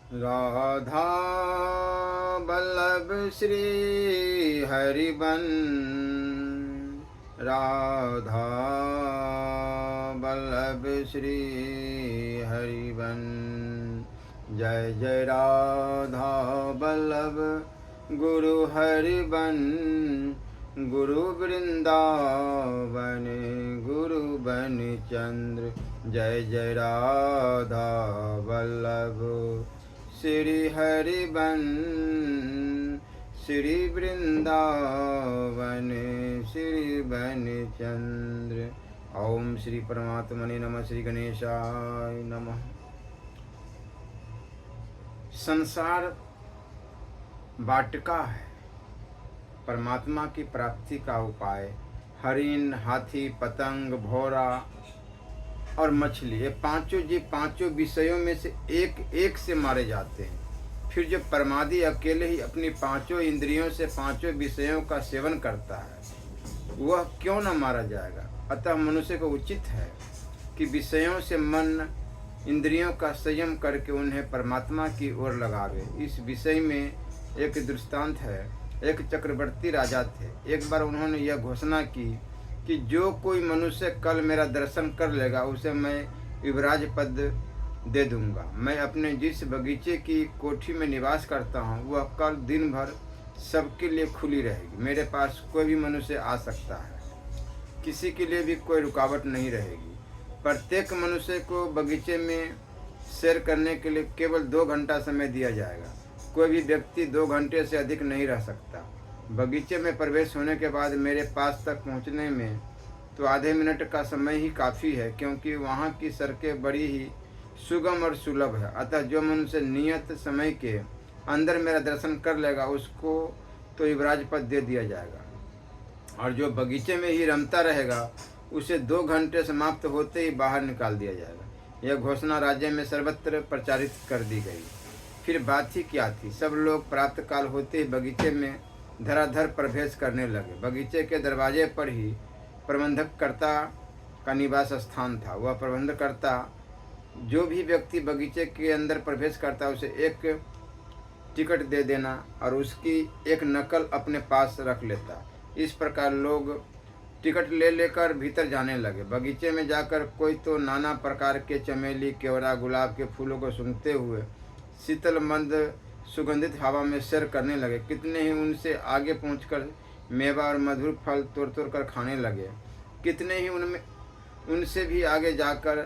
राधा वल्लभ श्री हरिबन, राधा वल्लभ श्री हरिबन। जय जय राधा वल्लभ गुरु हरिबन, गुरु वृंदावन गुरु बन चंद्र। जय जय राधा वल्लभ श्री हरिबन, श्री वृंदावन श्री बन चंद्र। ओम श्री परमात्मने नमः। श्री गणेशाय नमः। संसार वाटिका है, परमात्मा की प्राप्ति का उपाय। हरिण, हाथी, पतंग, भौरा और मछली, ये पांचों जीव पांचों विषयों में से एक एक से मारे जाते हैं। फिर जो परमादि अकेले ही अपनी पांचों इंद्रियों से पांचों विषयों का सेवन करता है, वह क्यों न मारा जाएगा। अतः मनुष्य को उचित है कि विषयों से मन इंद्रियों का संयम करके उन्हें परमात्मा की ओर लगावे। इस विषय में एक दृष्टांत है। एक चक्रवर्ती राजा थे। एक बार उन्होंने यह घोषणा की कि जो कोई मनुष्य कल मेरा दर्शन कर लेगा उसे मैं युवराज पद दे दूंगा। मैं अपने जिस बगीचे की कोठी में निवास करता हूँ वह कल दिन भर सबके लिए खुली रहेगी। मेरे पास कोई भी मनुष्य आ सकता है, किसी के लिए भी कोई रुकावट नहीं रहेगी। प्रत्येक मनुष्य को बगीचे में सैर करने के लिए केवल 2 घंटा समय दिया जाएगा। कोई भी व्यक्ति 2 घंटे से अधिक नहीं रह सकता। बगीचे में प्रवेश होने के बाद मेरे पास तक पहुंचने में तो आधे मिनट का समय ही काफ़ी है, क्योंकि वहां की सड़कें बड़ी ही सुगम और सुलभ है। अतः जो मनुष्य नियत समय के अंदर मेरा दर्शन कर लेगा उसको तो युवराज पद दे दिया जाएगा, और जो बगीचे में ही रमता रहेगा उसे 2 घंटे समाप्त होते ही बाहर निकाल दिया जाएगा। यह घोषणा राज्य में सर्वत्र प्रचारित कर दी गई। फिर बात ही क्या थी। सब लोग प्रातः काल होते ही बगीचे में धराधर प्रवेश करने लगे। बगीचे के दरवाजे पर ही प्रबंधकर्ता का निवास स्थान था। वह प्रबंधकर्ता जो भी व्यक्ति बगीचे के अंदर प्रवेश करता उसे एक टिकट दे देना और उसकी एक नकल अपने पास रख लेता। इस प्रकार लोग टिकट ले लेकर भीतर जाने लगे। बगीचे में जाकर कोई तो नाना प्रकार के चमेली, केवड़ा, गुलाब के फूलों को सूंघते हुए शीतल मंद सुगंधित हवा में सैर करने लगे। कितने ही उनसे आगे पहुंचकर मेवा और मधुर फल तोड़ तोड़ कर खाने लगे। कितने ही उनसे भी आगे जाकर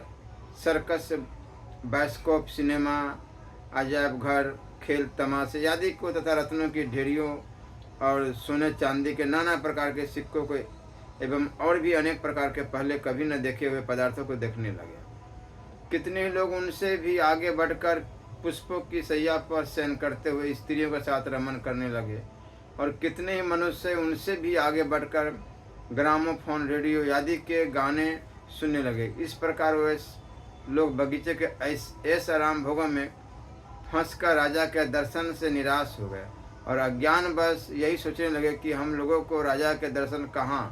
सर्कस, बायोस्कोप, सिनेमा, अजायब घर, खेल तमाशे आदि को तथा रत्नों की ढेरियों और सोने चांदी के नाना प्रकार के सिक्कों को एवं और भी अनेक प्रकार के पहले कभी न देखे हुए पदार्थों को देखने लगे। कितने ही लोग उनसे भी आगे बढ़कर पुष्पों की सैया पर शयन करते हुए स्त्रियों के साथ रमन करने लगे, और कितने ही मनुष्य उनसे भी आगे बढ़कर ग्रामोफोन, रेडियो आदि के गाने सुनने लगे। इस प्रकार वे लोग बगीचे के ऐश आराम भोगों में फंसकर राजा के दर्शन से निराश हो गए और अज्ञान बस यही सोचने लगे कि हम लोगों को राजा के दर्शन कहाँ।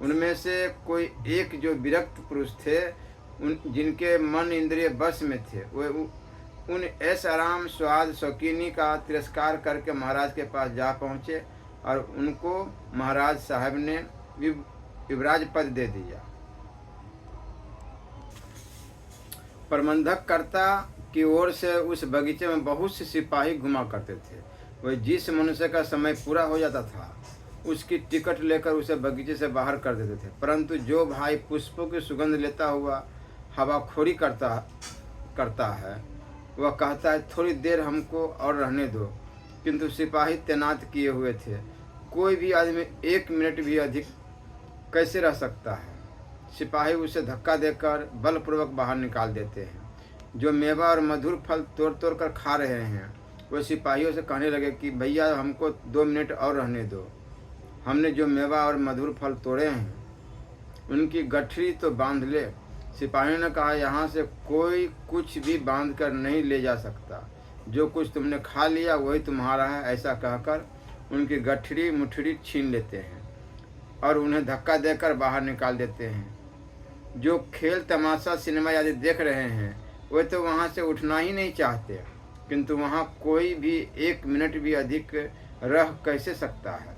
उनमें से कोई एक जो विरक्त पुरुष थे, जिनके मन इंद्रिय बस में थे, वे उन ऐश आराम स्वाद शौकीनी का तिरस्कार करके महाराज के पास जा पहुँचे और उनको महाराज साहब ने युवराज पद दे दिया। प्रबंधकर्ता की ओर से उस बगीचे में बहुत से सिपाही घुमा करते थे। वह जिस मनुष्य का समय पूरा हो जाता था उसकी टिकट लेकर उसे बगीचे से बाहर कर देते थे। परंतु जो भाई पुष्पों की सुगंध लेता हुआ हवाखोरी करता है वह कहता है थोड़ी देर हमको और रहने दो, किंतु सिपाही तैनात किए हुए थे। कोई भी आदमी 1 मिनट भी अधिक कैसे रह सकता है। सिपाही उसे धक्का देकर बलपूर्वक बाहर निकाल देते हैं। जो मेवा और मधुर फल तोड़ तोड़ कर खा रहे हैं वो सिपाहियों से कहने लगे कि भैया हमको 2 मिनट और रहने दो, हमने जो मेवा और मधुर फल तोड़े हैं उनकी गठरी तो बांध ले। सिपाहियों ने कहा यहाँ से कोई कुछ भी बांध कर नहीं ले जा सकता, जो कुछ तुमने खा लिया वही तुम्हारा है। ऐसा कहकर उनकी गठरी मुठड़ी छीन लेते हैं और उन्हें धक्का देकर बाहर निकाल देते हैं। जो खेल तमाशा सिनेमा आदि देख रहे हैं वे तो वहाँ से उठना ही नहीं चाहते, किंतु वहाँ कोई भी 1 मिनट भी अधिक रह कैसे सकता है।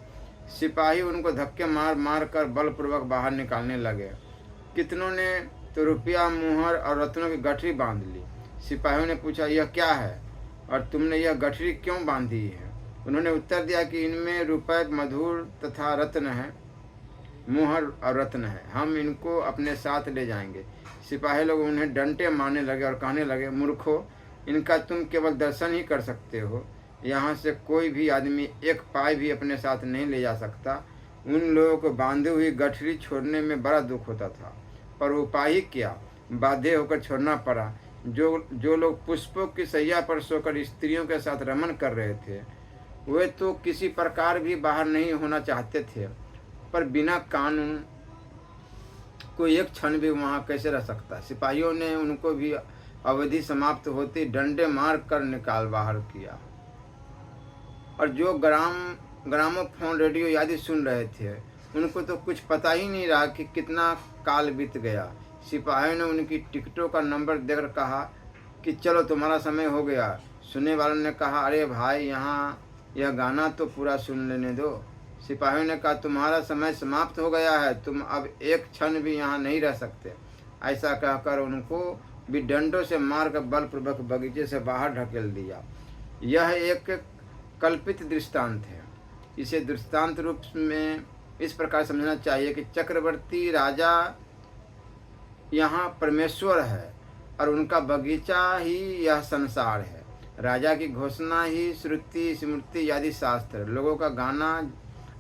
सिपाही उनको धक्के मार मार कर बलपूर्वक बाहर निकालने लगे। कितनों ने तो रुपया, मुहर और रत्नों की गठरी बांध ली। सिपाहियों ने पूछा, यह क्या है और तुमने यह गठरी क्यों बांधी है? उन्होंने उत्तर दिया कि इनमें रुपये, मधुर तथा रत्न है, मुहर और रत्न है, हम इनको अपने साथ ले जाएंगे। सिपाही लोग उन्हें डंटे मारने लगे और कहने लगे, मूर्खों, इनका तुम केवल दर्शन ही कर सकते हो, यहाँ से कोई भी आदमी 1 पाई भी अपने साथ नहीं ले जा सकता। उन लोगों को बांधी हुई गठरी छोड़ने में बड़ा दुख होता था, पर उपाय क्या, बाध्य होकर छोड़ना पड़ा। जो लोग पुष्पों की सैया पर सोकर स्त्रियों के साथ रमन कर रहे थे, वे तो किसी प्रकार भी बाहर नहीं होना चाहते थे, पर बिना कानून कोई एक क्षण भी वहाँ कैसे रह सकता। सिपाहियों ने उनको भी अवधि समाप्त होती डंडे मार कर निकाल बाहर किया। और जो ग्रामोफोन रेडियो आदि सुन रहे थे, उनको तो कुछ पता ही नहीं रहा कि कितना काल बीत गया। सिपाहियों ने उनकी टिकटों का नंबर देकर कहा कि चलो तुम्हारा समय हो गया। सुनने वालों ने कहा, अरे भाई, यहाँ यह गाना तो पूरा सुन लेने दो। सिपाहियों ने कहा, तुम्हारा समय समाप्त हो गया है, तुम अब 1 क्षण भी यहाँ नहीं रह सकते। ऐसा कहकर उनको भी डंडों से मारकर बलपूर्वक बगीचे से बाहर ढकेल दिया। यह एक कल्पित दृष्टांत है। इसे दृष्टांत रूप में इस प्रकार समझना चाहिए कि चक्रवर्ती राजा यहाँ परमेश्वर है और उनका बगीचा ही यह संसार है। राजा की घोषणा ही श्रुति, स्मृति आदि शास्त्र, लोगों का गाना,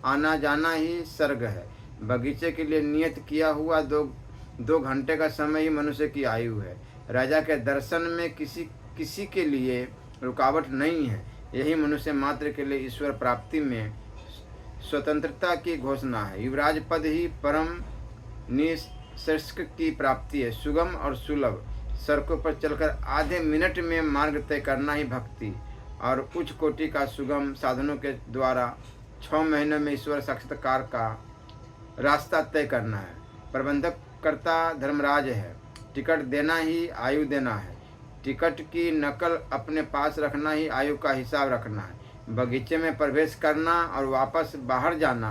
आना जाना ही सर्ग है। बगीचे के लिए नियत किया हुआ 2 घंटे का समय ही मनुष्य की आयु है। राजा के दर्शन में किसी के लिए रुकावट नहीं है। यही मनुष्य मात्र के लिए ईश्वर प्राप्ति में स्वतंत्रता की घोषणा है। युवराज पद ही परम निष्कर्ष की प्राप्ति है। सुगम और सुलभ सड़कों पर चलकर आधे मिनट में मार्ग तय करना ही भक्ति और उच्च कोटि का सुगम साधनों के द्वारा 6 महीनों में ईश्वर साक्षात्कार का रास्ता तय करना है। प्रबंधक करता धर्मराज है। टिकट देना ही आयु देना है। टिकट की नकल अपने पास रखना ही आयु का हिसाब रखना है। बगीचे में प्रवेश करना और वापस बाहर जाना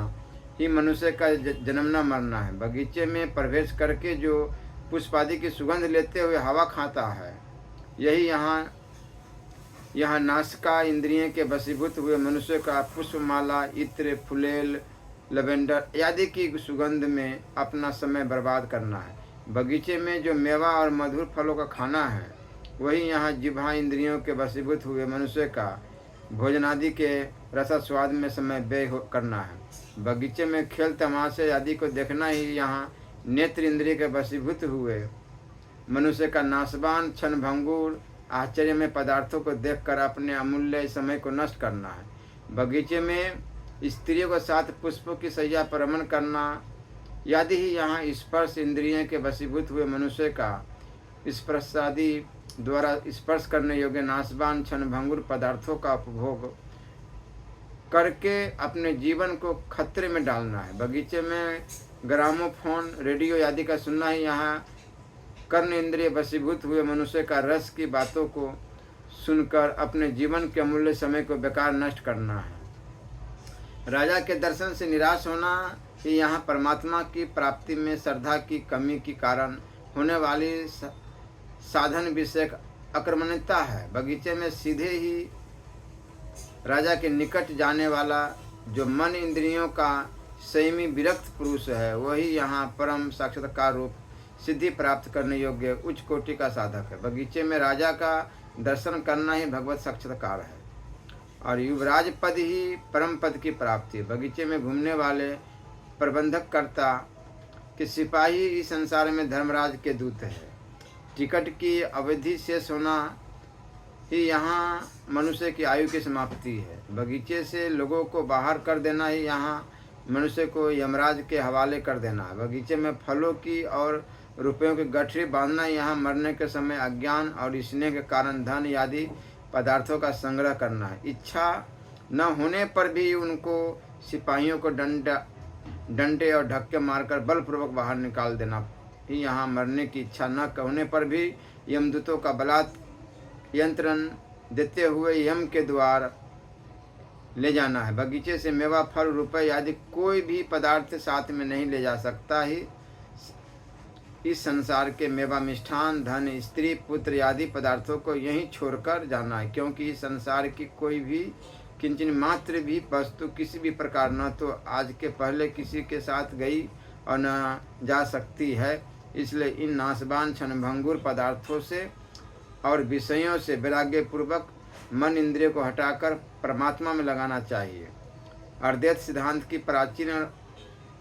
ही मनुष्य का जन्मना मरना है। बगीचे में प्रवेश करके जो पुष्प आदि की सुगंध लेते हुए हवा खाता है, यही यहाँ नासिका इंद्रियों के वशीभूत हुए मनुष्य का पुष्पमाला, इत्र, फुलेल, लवेंडर आदि की सुगंध में अपना समय बर्बाद करना है। बगीचे में जो मेवा और मधुर फलों का खाना है, वही यहाँ जिह्वा इंद्रियों के वशीभूत हुए मनुष्य का भोजनादि के रस स्वाद में समय व्यय करना है। बगीचे में खेल तमाशे आदि को देखना ही यहाँ नेत्र इंद्रिय के वशीभूत हुए मनुष्य का नाशवान क्षणभंगुर आश्चर्य में पदार्थों को देखकर अपने अमूल्य समय को नष्ट करना है। बगीचे में स्त्रियों के साथ पुष्पों की सैया पर रमन करना यदि ही यहाँ स्पर्श इंद्रियों के वशीभूत हुए मनुष्य का स्पर्शादि द्वारा स्पर्श करने योग्य नाशवान क्षणभंगुर पदार्थों का उपभोग करके अपने जीवन को खतरे में डालना है। बगीचे में ग्रामोफोन रेडियो आदि का सुनना ही यहाँ कर्ण इंद्रिय वशीभूत हुए मनुष्य का रस की बातों को सुनकर अपने जीवन के अमूल्य समय को बेकार नष्ट करना है। राजा के दर्शन से निराश होना ही यहाँ परमात्मा की प्राप्ति में श्रद्धा की कमी के कारण होने वाली साधन विषयक अक्रमणता है। बगीचे में सीधे ही राजा के निकट जाने वाला जो मन इंद्रियों का संयमी विरक्त पुरुष है, वही यहाँ परम साक्षात्कार रूप सिद्धि प्राप्त करने योग्य उच्च कोटि का साधक है। बगीचे में राजा का दर्शन करना ही भगवत साक्षात्कार है और युवराज पद ही परम पद की प्राप्ति है। बगीचे में घूमने वाले प्रबंधक करता कि सिपाही इस संसार में धर्मराज के दूत है। टिकट की अवधि शेष होना ही यहाँ मनुष्य की आयु की समाप्ति है। बगीचे से लोगों को बाहर कर देना ही यहाँ मनुष्य को यमराज के हवाले कर देना है। बगीचे में फलों की और रुपयों की गठरी बांधना यहाँ मरने के समय अज्ञान और स्नेह के कारण धन आदि पदार्थों का संग्रह करना है। इच्छा न होने पर भी उनको सिपाहियों को डंडे और धक्के मारकर बलपूर्वक बाहर निकाल देना ही यहाँ मरने की इच्छा न होने पर भी यमदूतों का बलात् यंत्रण देते हुए यम के द्वार ले जाना है। बगीचे से मेवा, फल, रुपए आदि कोई भी पदार्थ साथ में नहीं ले जा सकता ही। इस संसार के मेवा, मिष्ठान, धन, स्त्री, पुत्र आदि पदार्थों को यहीं छोड़कर जाना है, क्योंकि इस संसार की कोई भी किंचन मात्र भी वस्तु किसी भी प्रकार न तो आज के पहले किसी के साथ गई और न जा सकती है। इसलिए इन नाशवान क्षणभंगुर पदार्थों से और विषयों से वैराग्य पूर्वक मन इंद्रियों को हटाकर परमात्मा में लगाना चाहिए। अद्वैत सिद्धांत की प्राचीन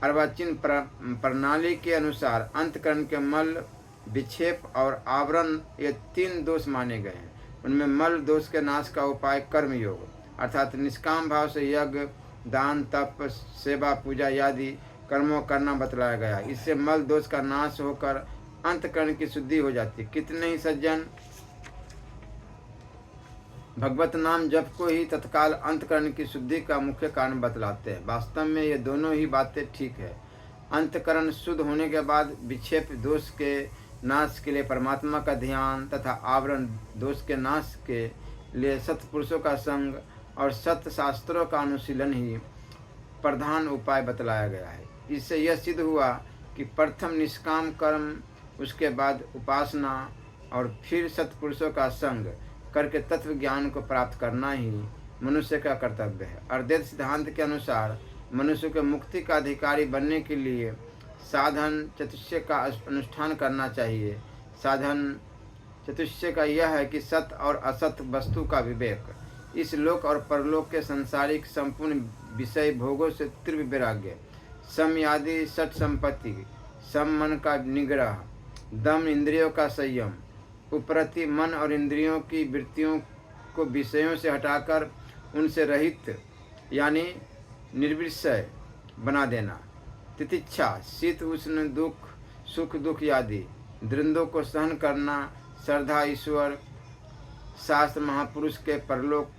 अर्वाचीन प्रणाली के अनुसार अंतकरण के मल, विक्षेप और आवरण ये 3 दोष माने गए हैं। उनमें मल दोष के नाश का उपाय कर्म योग अर्थात निष्काम भाव से यज्ञ, दान, तप, सेवा, पूजा आदि कर्मों करना बतलाया गया। इससे मल दोष का नाश होकर अंतकरण की शुद्धि हो जाती है। कितने ही सज्जन भगवत नाम जप को ही तत्काल अंतकरण की शुद्धि का मुख्य कारण बतलाते हैं। वास्तव में ये दोनों ही बातें ठीक है। अंतकरण शुद्ध होने के बाद विक्षेप दोष के नाश के लिए परमात्मा का ध्यान तथा आवरण दोष के नाश के लिए सत्पुरुषों का संग और सत्य शास्त्रों का अनुशीलन ही प्रधान उपाय बतलाया गया है। इससे यह सिद्ध हुआ कि प्रथम निष्काम कर्म, उसके बाद उपासना और फिर सत्पुरुषों का संग करके तत्व ज्ञान को प्राप्त करना ही मनुष्य का कर्तव्य है। अद्वैत सिद्धांत के अनुसार मनुष्य को मुक्ति का अधिकारी बनने के लिए साधन चतुष्य का अनुष्ठान करना चाहिए। साधन चतुष्य का यह है कि सत और असत वस्तु का विवेक, इस लोक और परलोक के सांसारिक संपूर्ण विषय भोगों से तीव्र वैराग्य, सम आदि सठ संपत्ति, सम मन का निग्रह, दम इंद्रियों का संयम, उपरति मन और इंद्रियों की वृत्तियों को विषयों से हटाकर उनसे रहित यानी निर्विषय बना देना, तितिक्षा, शीत उष्ण, दुख, सुख दुख आदि द्वंद्वों को सहन करना, श्रद्धा, ईश्वर, शास्त्र, महापुरुष के परलोक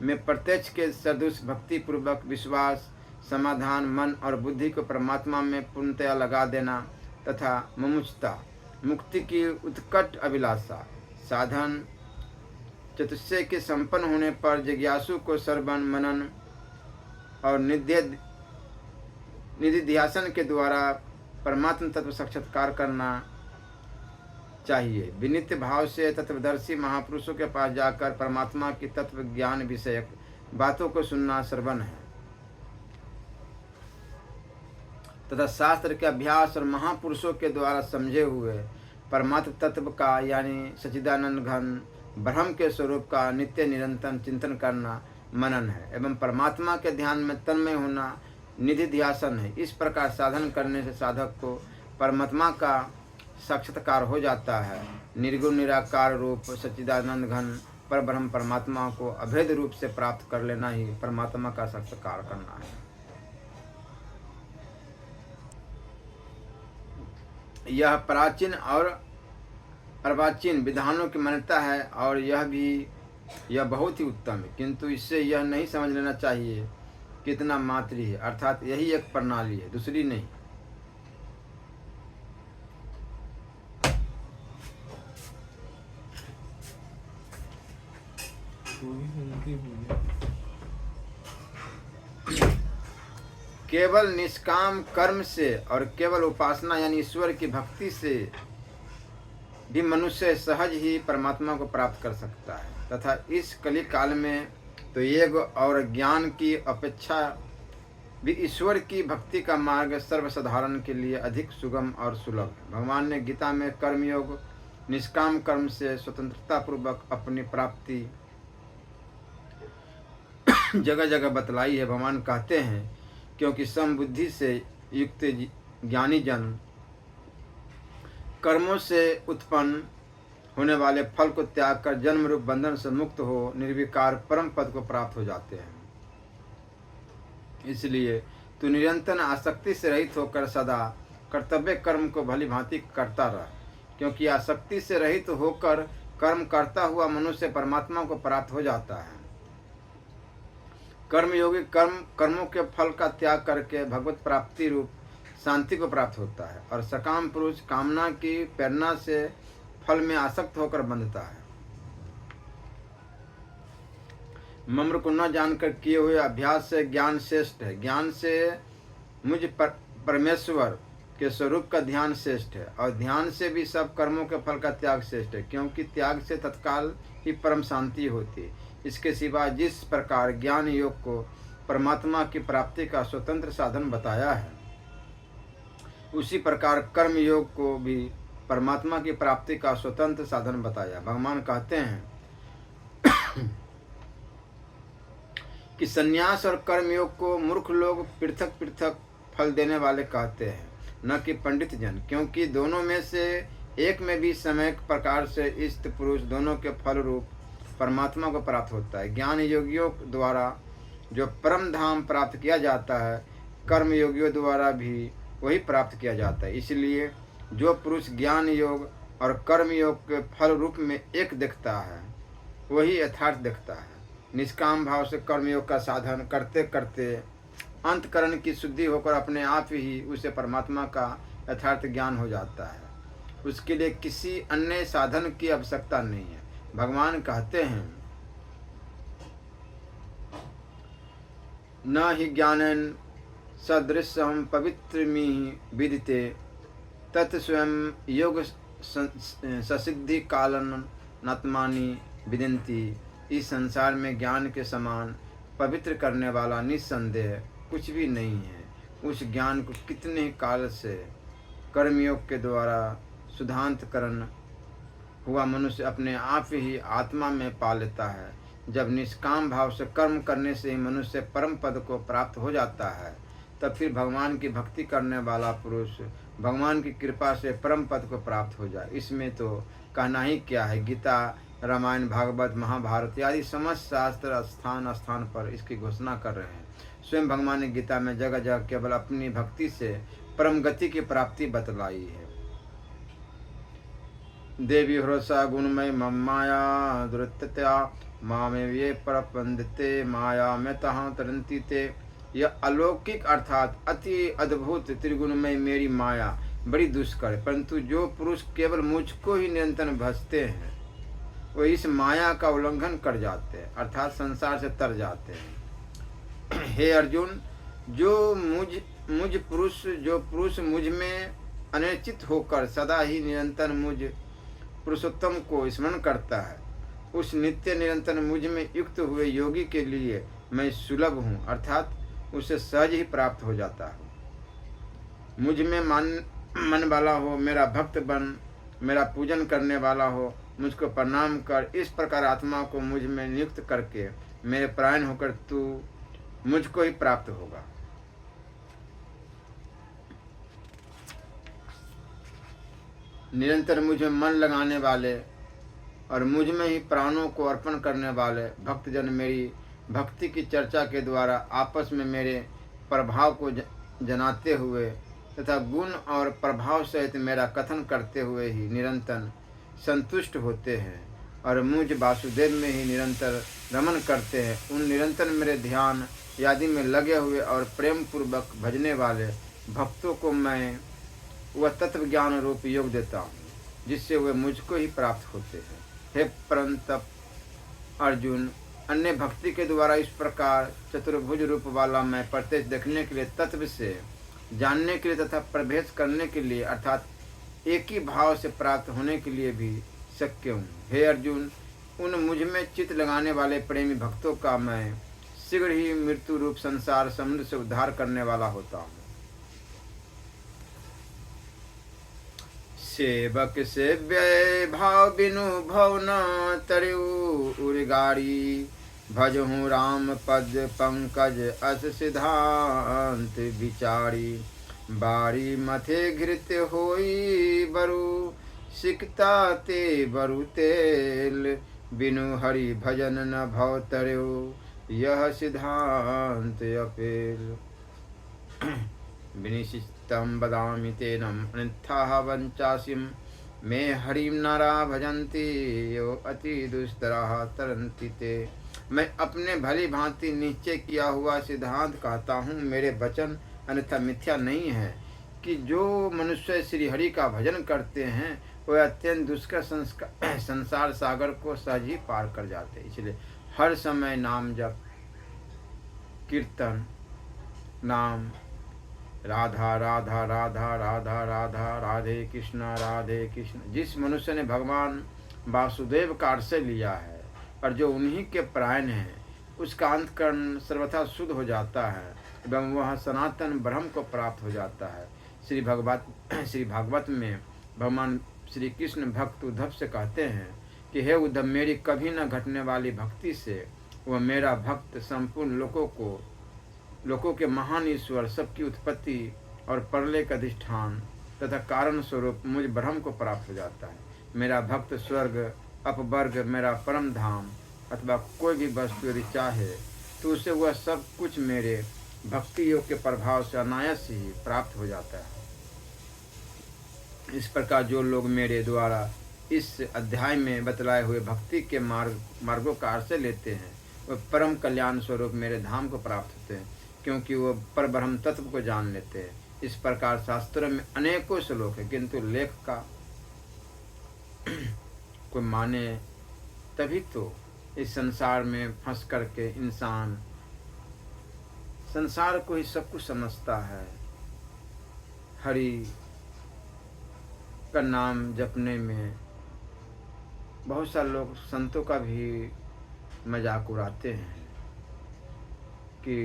में प्रत्यक्ष के सदृश भक्ति पूर्वक विश्वास, समाधान, मन और बुद्धि को परमात्मा में पूर्णतया लगा देना तथा मुमुक्षुता, मुक्ति की उत्कट अभिलाषा। साधन चतुष्टय के संपन्न होने पर जिज्ञासु को श्रवण, मनन और निधिध्यासन के द्वारा परमात्म तत्व साक्षात्कार करना चाहिए। विनित भाव से तत्वदर्शी महापुरुषों के पास जाकर परमात्मा की तत्व ज्ञान विषयक बातों को सुनना श्रवण है तथा शास्त्र के अभ्यास और महापुरुषों के द्वारा समझे हुए परमात्म तत्व का यानी सच्चिदानंद घन ब्रह्म के स्वरूप का नित्य निरंतर चिंतन करना मनन है एवं परमात्मा के ध्यान में तन्मय होना निधि ध्यासन है। इस प्रकार साधन करने से साधक को परमात्मा का साक्षात्कार हो जाता है। निर्गुण निराकार रूप सच्चिदानंद घन पर ब्रह्म परमात्मा को अभेद रूप से प्राप्त कर लेना ही परमात्मा का साक्षात्कार करना है। यह प्राचीन और अर्वाचीन विधानों की मान्यता है और यह बहुत ही उत्तम है, किंतु इससे यह नहीं समझ लेना चाहिए कितना मात्र है, अर्थात यही एक प्रणाली है, दूसरी नहीं। केवल निष्काम कर्म से और केवल उपासना यानी ईश्वर की भक्ति से भी मनुष्य सहज ही परमात्मा को प्राप्त कर सकता है तथा इस कली काल में तो योग और ज्ञान की अपेक्षा भी ईश्वर की भक्ति का मार्ग सर्वसाधारण के लिए अधिक सुगम और सुलभ है। भगवान ने गीता में कर्मयोग निष्काम कर्म से स्वतंत्रता पूर्वक अपनी प्राप्ति जगह जगह बतलाई है। भगवान कहते हैं क्योंकि समबुद्धि से युक्त ज्ञानी जन कर्मों से उत्पन्न होने वाले फल को त्याग कर जन्म रूप बंधन से मुक्त हो निर्विकार परम पद को प्राप्त हो जाते हैं। इसलिए तू निरंतर आसक्ति से रहित होकर सदा कर्तव्य कर्म को भली भांति करता रह, क्योंकि आसक्ति से रहित होकर कर्म करता हुआ मनुष्य परमात्मा को प्राप्त हो जाता है। कर्मयोगी कर्मों के फल का त्याग करके भगवत प्राप्ति रूप शांति को प्राप्त होता है और सकाम पुरुष कामना की प्रेरणा से फल में आसक्त होकर बंधता है। मम्र को न जानकर किए हुए अभ्यास से ज्ञान श्रेष्ठ है। ज्ञान से मुझ परमेश्वर के स्वरूप का ध्यान श्रेष्ठ है, और ध्यान से भी सब कर्मों के फल का त्याग श्रेष्ठ है, क्योंकि त्याग से तत्काल ही परम शांति होती है। इसके सिवा जिस प्रकार ज्ञान योग को परमात्मा की प्राप्ति का स्वतंत्र साधन बताया है, उसी प्रकार कर्म योग को भी परमात्मा की प्राप्ति का स्वतंत्र साधन बताया। भगवान कहते हैं कि संन्यास और कर्म योग को मूर्ख लोग पृथक पृथक फल देने वाले कहते हैं, न कि पंडित जन, क्योंकि दोनों में से एक में भी समय प्रकार से इष्ट पुरुष दोनों के फल रूप परमात्मा को प्राप्त होता है। ज्ञान योगियों द्वारा जो परम धाम प्राप्त किया जाता है, कर्म योगियों द्वारा भी वही प्राप्त किया जाता है। इसलिए जो पुरुष ज्ञान योग और कर्म योग के फल रूप में एक देखता है, वही यथार्थ देखता है। निष्काम भाव से कर्मयोग का साधन करते करते अंतकरण की शुद्धि होकर अपने आप ही उसे परमात्मा का यथार्थ ज्ञान हो जाता है। उसके लिए किसी अन्य साधन की आवश्यकता नहीं है। भगवान कहते हैं, न ही ज्ञानेन सदृशम पवित्रमिहि विदिते तत् स्वयं योग ससिद्धि कालन नात्मानि विदन्ति। इस संसार में ज्ञान के समान पवित्र करने वाला निस्संदेह कुछ भी नहीं है। उस ज्ञान को कितने काल से कर्मयोग के द्वारा शुद्धांतकरण हुआ मनुष्य अपने आप ही आत्मा में पा लेता है। जब निष्काम भाव से कर्म करने से ही मनुष्य परम पद को प्राप्त हो जाता है, तब फिर भगवान की भक्ति करने वाला पुरुष भगवान की कृपा से परम पद को प्राप्त हो जाए। इसमें तो कहना ही क्या है। गीता, रामायण, भागवत, महाभारत आदि समस्त शास्त्र स्थान स्थान पर इसकी घोषणा कर रहे हैं। स्वयं भगवान ने गीता में जगह जगह केवल अपनी भक्ति से परम गति की प्राप्ति बतलाई है। देवी हृषा गुणमय मम माया दुरत्या मामे ये प्रपंदते माया में तहाँ तरंती ते। यह अलौकिक अर्थात अति अद्भुत त्रिगुणमय मेरी माया बड़ी दुष्कर है, परंतु जो पुरुष केवल मुझको ही निरंतर भजते हैं वो इस माया का उल्लंघन कर जाते हैं, अर्थात संसार से तर जाते हैं। हे अर्जुन, जो पुरुष मुझ में अनिश्चित होकर सदा ही निरंतर मुझ पुरुषोत्तम को स्मरण करता है, उस नित्य निरंतर मुझ में युक्त हुए योगी के लिए मैं सुलभ हूँ, अर्थात उसे सहज ही प्राप्त हो जाता है। मुझ में मन वाला हो, मेरा भक्त बन, मेरा पूजन करने वाला हो, मुझको प्रणाम कर, इस प्रकार आत्मा को मुझ में नियुक्त करके मेरे प्राण होकर तू मुझको ही प्राप्त होगा। निरंतर मुझे मन लगाने वाले और मुझ में ही प्राणों को अर्पण करने वाले भक्तजन मेरी भक्ति की चर्चा के द्वारा आपस में मेरे प्रभाव को जनाते हुए तथा गुण और प्रभाव सहित मेरा कथन करते हुए ही निरंतर संतुष्ट होते हैं और मुझ वासुदेव में ही निरंतर रमन करते हैं। उन निरंतर मेरे ध्यान आदि में लगे हुए और प्रेम पूर्वक भजने वाले भक्तों को मैं वह तत्व ज्ञान रूप योग देता हूँ, जिससे वे मुझको ही प्राप्त होते हैं। हे परंतप अर्जुन, अन्य भक्ति के द्वारा इस प्रकार चतुर्भुज रूप वाला मैं प्रत्यक्ष देखने के लिए, तत्व से जानने के लिए तथा प्रवेश करने के लिए, अर्थात एक ही भाव से प्राप्त होने के लिए भी शक्य हूँ। हे अर्जुन, उन मुझ में चित्त लगाने वाले प्रेमी भक्तों का मैं शीघ्र ही मृत्यु रूप संसार समुद्र से उद्धार करने वाला होता हूँ। सेवक सेव्य भाव बिनु भव न तरु उर्गाड़ी, भजहूँ राम पद पंकज अस सिद्धांत विचारी। बारी मथे घृत होई बरु, सिकता ते बरु तेल, बिनु हरि भजन न भव तरु, यह सिद्धांत अपेल। विनिशिष्टं वदामि तेनम अन्यथा वंचासिम, मे हरिम नारा भजन्ति यो अति दुस्तरा तरन्ति ते। मैं अपने भली भांति निश्चय किया हुआ सिद्धांत कहता हूँ, मेरे वचन अन्यथा मिथ्या नहीं है कि जो मनुष्य श्री हरि का भजन करते हैं वे अत्यंत दुष्कर संसार सागर को सहज ही पार कर जाते। इसलिए हर समय नाम जप, कीर्तन, नाम, राधा राधा राधा राधा राधा राधे कृष्ण। जिस मनुष्य ने भगवान वासुदेव का आश्रय लिया है और जो उन्हीं के परायण है, उसका अंतकरण सर्वथा शुद्ध हो जाता है एवं वह सनातन ब्रह्म को प्राप्त हो जाता है। श्री भागवत में भगवान श्री कृष्ण भक्त उद्धव से कहते हैं कि हे उद्धव, मेरी कभी न घटने वाली भक्ति से वह मेरा भक्त संपूर्ण लोकों के महान ईश्वर, सबकी उत्पत्ति और प्रलय का अधिष्ठान तथा कारण स्वरूप मुझ ब्रह्म को प्राप्त हो जाता है। मेरा भक्त स्वर्ग, अपवर्ग, मेरा परम धाम अथवा कोई भी वस्तु यदि चाहे तो उसे वह सब कुछ मेरे भक्ति योग के प्रभाव से अनायास ही प्राप्त हो जाता है। इस प्रकार जो लोग मेरे द्वारा इस अध्याय में बतलाए हुए भक्ति के मार्गों का आश्रय लेते हैं, वह परम कल्याण स्वरूप मेरे धाम को प्राप्त होते हैं, क्योंकि वो परब्रह्म तत्व को जान लेते हैं। इस प्रकार शास्त्रों में अनेकों श्लोक है, किंतु लेख का कोई माने तभी तो इस संसार में फंस करके इंसान संसार को ही सब कुछ समझता है। हरि का नाम जपने में बहुत सारे लोग संतों का भी मजाक उड़ाते हैं कि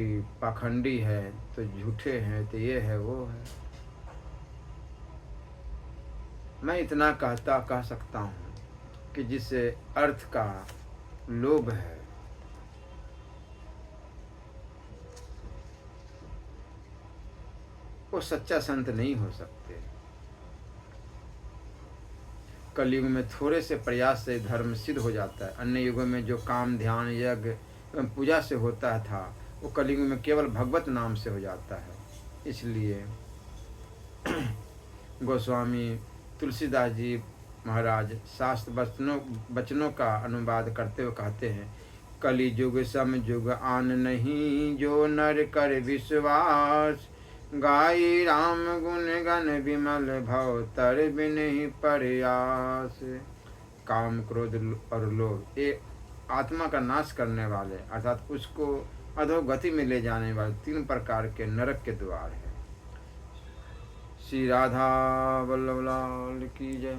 पाखंडी है तो झूठे हैं तो ये है वो है। मैं इतना कह सकता हूँ कि जिसे अर्थ का लोभ है, वो सच्चा संत नहीं हो सकते। कलयुग में थोड़े से प्रयास से धर्म सिद्ध हो जाता है। अन्य युगों में जो काम, ध्यान, यज्ञ एवं पूजा से होता था, वो कलयुग में केवल भगवत नाम से हो जाता है। इसलिए गोस्वामी तुलसीदास जी महाराज शास्त्र वचनों का अनुवाद करते हुए कहते हैं, कलियुग सम युग आन नहीं, जो नर कर विश्वास, गाई राम गुण गण विमल भव, तर बिन ही प्रयास। काम, क्रोध और लोभ ये आत्मा का नाश करने वाले अर्थात उसको अधोगति में ले जाने वाले 3 प्रकार के नरक के द्वार है। श्री राधा वल्लभ लाल की जय।